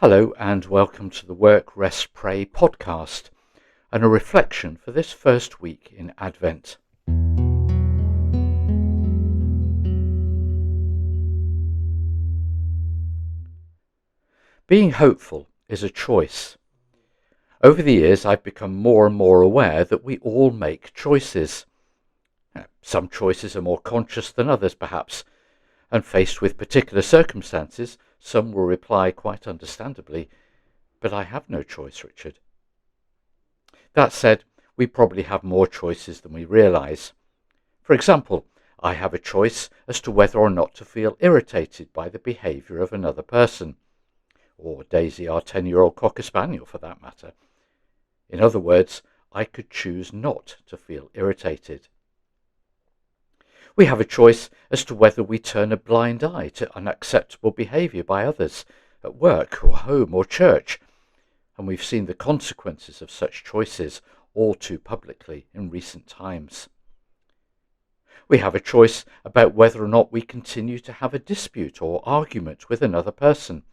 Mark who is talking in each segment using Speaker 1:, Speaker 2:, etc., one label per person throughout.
Speaker 1: Hello and welcome to the Work.Rest.Pray podcast and a reflection for this first week in Advent. Being hopeful is a choice. Over the years I've become more and more aware that we all make choices. Some choices are more conscious than others perhaps, and faced with particular circumstances some will reply quite understandably, "But I have no choice, Richard." That said, we probably have more choices than we realise. For example, I have a choice as to whether or not to feel irritated by the behaviour of another person, or Daisy, our 10-year-old Cocker Spaniel for that matter. In other words, I could choose not to feel irritated. We have a choice as to whether we turn a blind eye to unacceptable behaviour by others, at work or home or church, and we've seen the consequences of such choices all too publicly in recent times. We have a choice about whether or not we continue to have a dispute or argument with another person,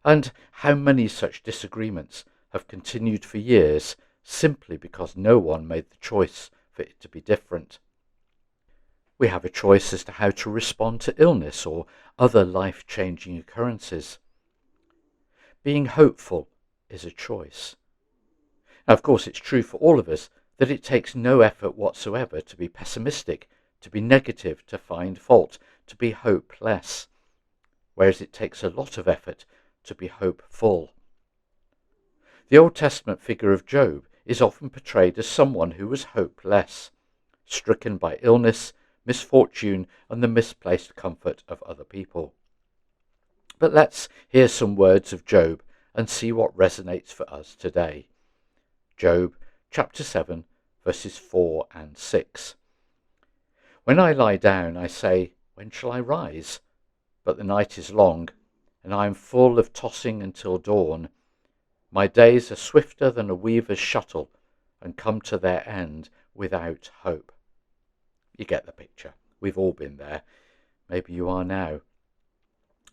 Speaker 1: and how many such disagreements have continued for years simply because no one made the choice for it to be different. We have a choice as to how to respond to illness or other life-changing occurrences. Being hopeful is a choice. Now, of course, it's true for all of us that it takes no effort whatsoever to be pessimistic, to be negative, to find fault, to be hopeless, whereas it takes a lot of effort to be hopeful. The Old Testament figure of Job is often portrayed as someone who was hopeless, stricken by illness, misfortune, and the misplaced comfort of other people. But let's hear some words of Job and see what resonates for us today. Job chapter 7, verses 4 and 6. When I lie down, I say, when shall I rise? But the night is long, and I am full of tossing until dawn. My days are swifter than a weaver's shuttle, and come to their end without hope. You get the picture. We've all been there. Maybe you are now.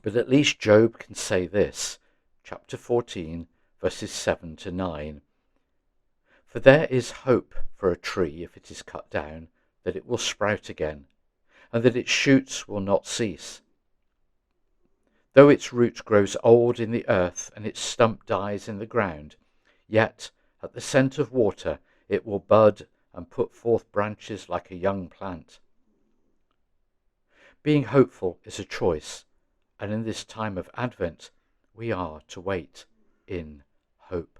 Speaker 1: But at least Job can say this, chapter 14, verses 7 to 9. For there is hope for a tree if it is cut down, that it will sprout again, and that its shoots will not cease. Though its root grows old in the earth and its stump dies in the ground, yet at the scent of water it will bud and put forth branches like a young plant. Being hopeful is a choice, and in this time of Advent we are to wait in hope.